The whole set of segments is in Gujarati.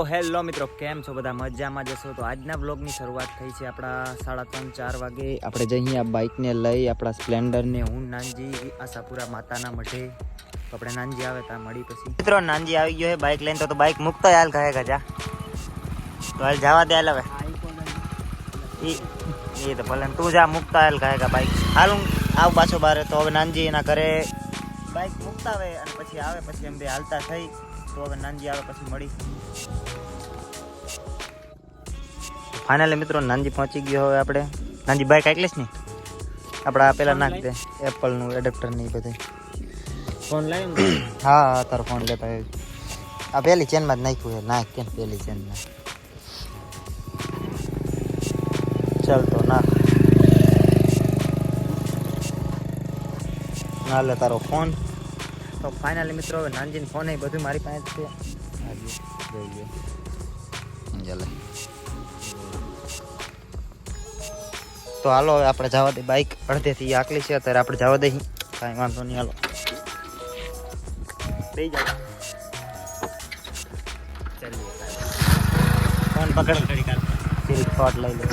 હેલો મિત્રો, કેમ છો બધા? મજામાં જશો તો આજના બ્લોગની શરૂઆત થઈ છે આપણા 3:30-4 વાગે. આપણે જઈએ આ બાઇકને લઈ, આપણા સ્પ્લેન્ડરને, હું નાનજી આશાપુરા માતાના મઢે. તો આપણે નાનજી આવે ત્યાં મળી પછી. મિત્રો નાનજી આવી ગયો છે બાઇક લઈને, તો બાઇક મૂકતો હાલ કહે ગજા તો હાલ જવા દે. હાલ હવે એ તો ભલે તું જા, મૂકતા હાલ કહે બાઇક. હાલ હું આવું પાછો બારે. તો હવે નાનજી એના ઘરે બાઇક મૂકતા આવે અને પછી આવે, પછી એમ બે હાલતા થઈ. તો હવે નાનજી આવે પછી મળી. ફાઇનલી મિત્રો નાનજી પહોંચી ગયો. હવે આપણે નાનજી બાઇક આટલીશ ને આપણા પેલા નાખ દે એપલનું એડેપ્ટર ને બધું. ફોન લાવી? હા તારો ફોન લેતા આ પેલી ચેનમાં જ નાખ્યું છે. નાખ કેમ પેલી ચેનમાં. ચાલ તો નાખ. ના લે તારો ફોન. તો ફાઇનલી મિત્રો હવે નાનજીનો ફોન એ બધું મારી પાસે છે. જોઈએ ચાલે. તો હાલો હવે આપણે જવા દે. બાઇક અડધેથી આકલી છે અત્યારે, આપણે જવા દઈએ. કાંઈ વાંધો નહીં, હાલો બેસી જાવ. ચાલીએ ફોન પકડ કરી કાલ ફીરી શોટ લઈ લે.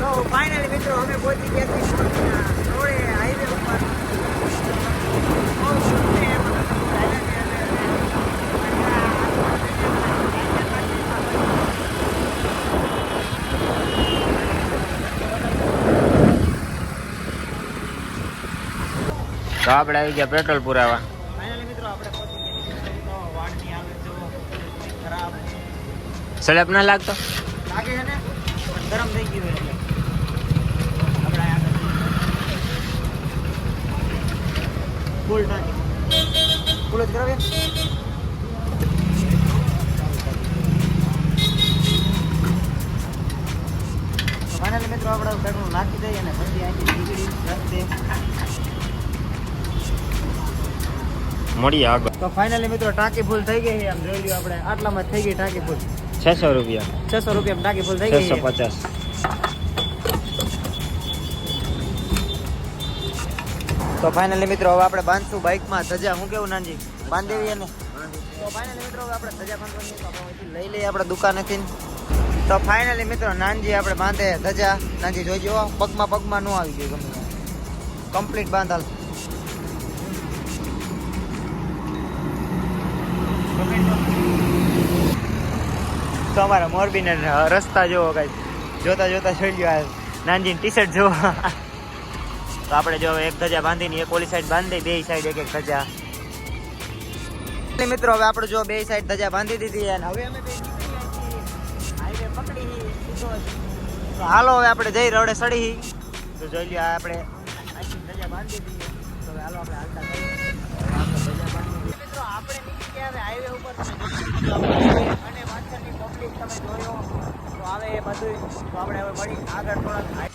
તો ફાઇનલી મિત્રો અમે પહોંચી ગયા છીએ રોડે, હાઈવે ઉપર. તો આપણે આવી ગયા પેટ્રોલ પુરાવા. ફાઇનલી મિત્રો આપણે પહોંચી ગયા. તો વાડની આવે તો ખરાબ સલેબ ના લાગતો લાગે છે ને, ગરમ થઈ ગયું એટલે ફૂલ ટાંકી ફૂલ જ કરાવીએ. ફાઇનલી મિત્રો આપણે પેટ્રોલ નાખી દઈએ અને પછી અહીંથી નીકળી રસ્તે મળીએ આગળ. તો ફાઇનલી મિત્રો ટાંકી ફૂલ થઈ ગઈ છે. આમ જોઈ લ્યો આપણે આટલામાં થઈ ગઈ ટાંકી ફૂલ. 600 રૂપિયા. 600 રૂપિયા ટાંકી ફૂલ થઈ ગઈ. 650. તો ફાઇનલી મિત્રો હવે આપણે બાંધશું બાઇકમાં ધજા. હું કેવું નાનજી બાંધી દેવીએ ને? તો ફાઇનલી મિત્રો હવે આપણે ધજા બાંધવાની લઈ લઈએ આપણે દુકાનેથી. તો ફાઇનલી મિત્રો નાનજી આપણે બાંધે ધજા. નાનજી જોઈજો પગમાં ન આવી ગયું, ગમે કમ્પ્લીટ બાંધાલ. તો અમારા મોરબીને રસ્તા જોવો, કઈ જોતા જોઈ લ્યો. નાનજીની ટી શર્ટ જોવો. તો આપણે જો એક ધજા બાંધીને એક ઓલી સાઈડ બાંધી, બે સાઈડ એક એક ધજા. મિત્રો હવે આપણે જો બે સાઈડ ધજા બાંધી દીધી અને હવે અમે બે હાઈવે પકડી. તો હાલો હવે આપણે જઈ રવડે સડી. તો જોઈ લ્યો આપણે ધજા બાંધી દીધી. તો હવે હાલો આપણે હાલતા જઈએ. મિત્રો આપણે નીકળી ગયા હવે હાઈવે ઉપર. અને પાછળની પબ્લિક તમે જોયો તો આવે એ બધું. તો આપણે હવે મળી આગળ થોડા.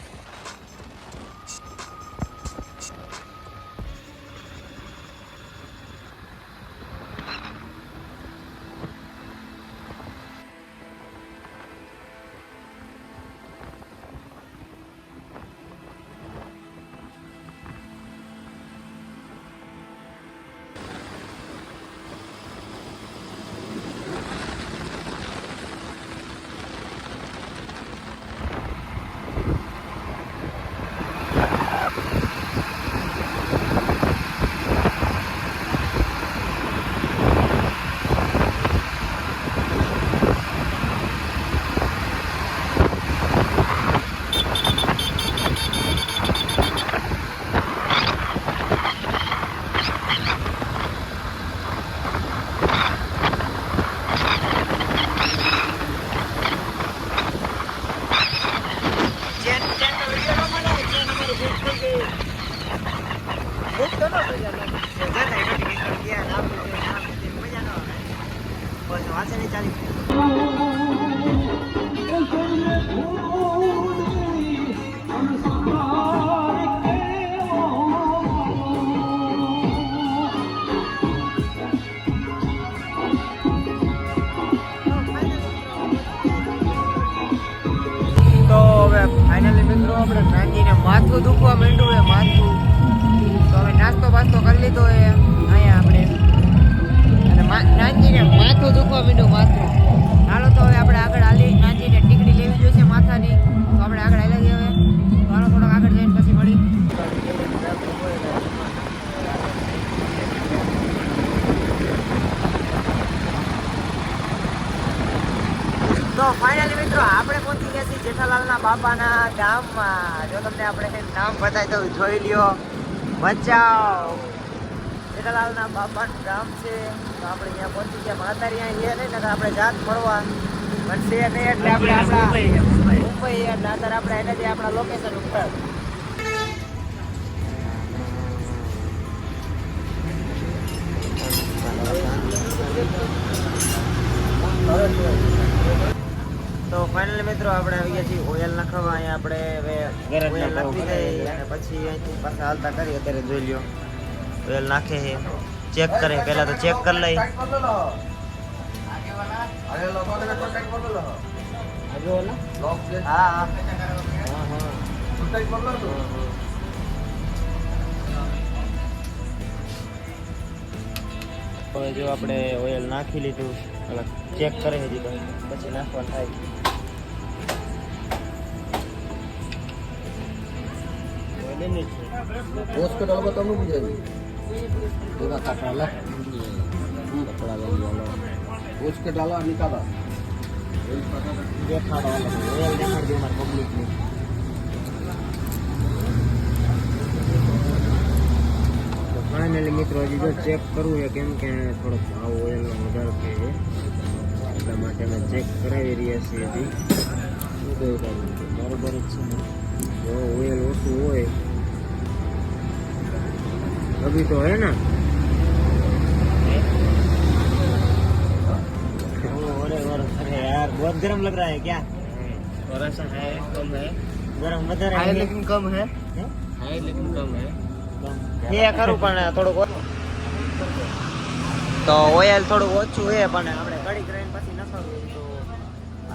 હવે ફાઇનલી મિત્રો આપણે નાનજીને માથું દુખવા માંડ્યું છે માથું. તો હવે નાસ્તો બાસ્તો કરી લીધો એ અહીંયા આપણે અને નાનજીને માથું દુખવા માંડ્યું માથું. હાલો તો હવે આપણે આગળ હાલી નાનજીને ટીકડી લેવી જોઈશે માથાની. તો આપણે આગળ હાલી જઈએ હવે. તો હાલો થોડોક આગળ જઈને પછી મળી. તો ફાઇનલી મિત્રો આપણે પહોંચી ગયા છીએ જેઠાલાલના બાપાના ગામમાં. જો તમને આપણે નામ બતાવી દઉં, જોઈ લ્યો, મચાવ. જેઠાલાલના બાપાનું ગામ છે. તો આપણે અહીંયા પહોંચી ગયા. માતારી અહીંયા છે નહીં ને આપણે જાત મળવા બનશે નહીં એટલે આપણે આપણા મુંબઈ એટલે અત્યારે આપણે એને જે આપણા લોકેશન ઉપર. તો ફાઇનલી મિત્રો આપણે આવી ગયા છીએ ઓઇલ નાખવા. અહીંયા આપણે હવે ઓઇલ નાખી દઈએ અને પછી અહીંથી પાછા હાલતા કરીએ. અત્યારે જોઈ લ્યો ઓઇલ નાખે છે, ચેક કરે. પહેલા તો ચેક કરી લઈ. હા હવે જો આપણે ઓઇલ નાખી લીધું, ચેક કરે હજી પછી નાખવાનું થાય. હોસ્પિટલ માં તમને પૂછાયું એવા કાટાલા કપડા લઈ લો હોસ્પિટલ નિકાલા દેખાડો ઓઇલ દેખાડી દઉં મારા પબ્લિકને. ફાઇનલી મિત્રો હજી જો ચેક કરવું છે કેમ કે થોડોક ભાવ ઓઇલનો વધારો છે એટલા માટે અમે ચેક કરાવી રહ્યા છીએ. હજી શું કહ્યું કાંઈ બરોબર જ છે ને. જો ઓઇલ ઓછું હોય अभी तो है ना. अरे यार बहुत गर्म लग रहा है क्या? थोड़ा सा है कम है. गरम વધારે है लेकिन कम है. है लेकिन कम है. ये ખરું પણ થોડુંક તો ઓઇલ થોડુંક ઓછું છે પણ આપણે કડી કરીને પછી નખાવીએ તો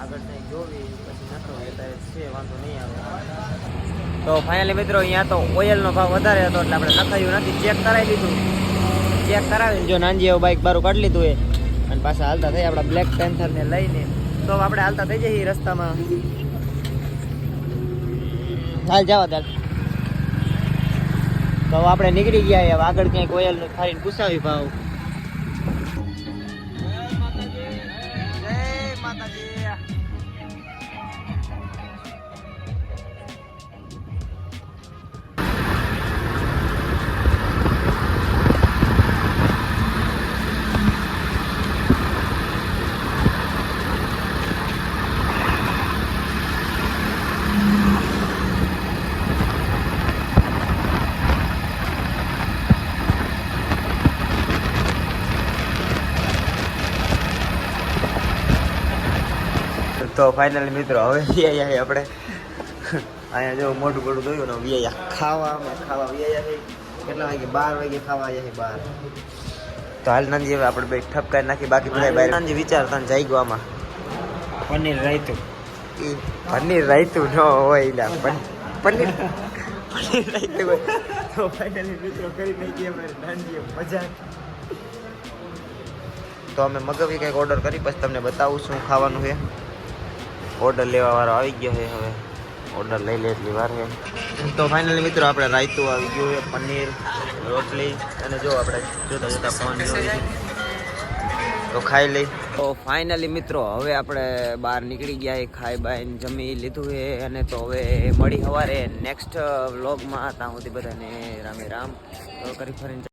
આગળ થઈ જોવી પછી નખાવીએ એટલે છે વાંધો નહીં આવે. તો ફાઇનલી મિત્રો અહીંયા તો ઓઇલનો ભાવ વધારે હતો એટલે આપણે નખાયું નથી, ચેક કરાવી લીધું. ચેક કરાવીને જો નાનજી એવું બાઇક બારું કાઢી લીધું એ અને પાછા હાલતા થઈ આપણા બ્લેક પેન્થરને લઈને. તો આપણે હાલતા થઈ જઈએ રસ્તામાં. હાલ જવા દે. તો આપણે નીકળી ગયા હવે આગળ ક્યાંક ઓઇલનું ખાઈને પૂછાવી ભાવ. તો ફાઇનલી મિત્રો હવે વ્યાયા આપણે અહીંયા જો મોટું મોટું જોયું ને વ્યાયા ખાવા વ્યાયા છે. કેટલા વાગે? 12 વાગે ખાવા આવ્યા છે 12. તો હાલ નાનજી હવે આપણે બે ઠપકાઈ નાખી, બાકી બધા બહાર. નાનજી વિચારતા ને જઈ ગયો આમાં પનીર રાયતું ન હોય એટલે પનીર રાયતું હોય. તો ફાઇનલી મિત્રો કરી નાખીએ અમે નાનજી મજા. તો અમે મગાવી કંઈક ઓર્ડર કરી પછી તમને બતાવું શું ખાવાનું છે. ઓર્ડર લેવા વાળો આવી ગયો છે, હવે ઓર્ડર લઈ લે એટલી વાર છે. તો ફાઇનલી મિત્રો આપણે રાયતું આવી ગયું છે, પનીર, રોટલી અને જો આપણે જોતા જોતા ફોન તો ખાઈ લઈ. તો ફાઇનલી મિત્રો હવે આપણે બહાર નીકળી ગયા છે, ખાઈ બાઈને જમી લીધું છે અને તો હવે મળી સવારે નેક્સ્ટ વ્લોગમાં. ત્યાં સુધી બધાને રામે રામ. તો કરી ફરીને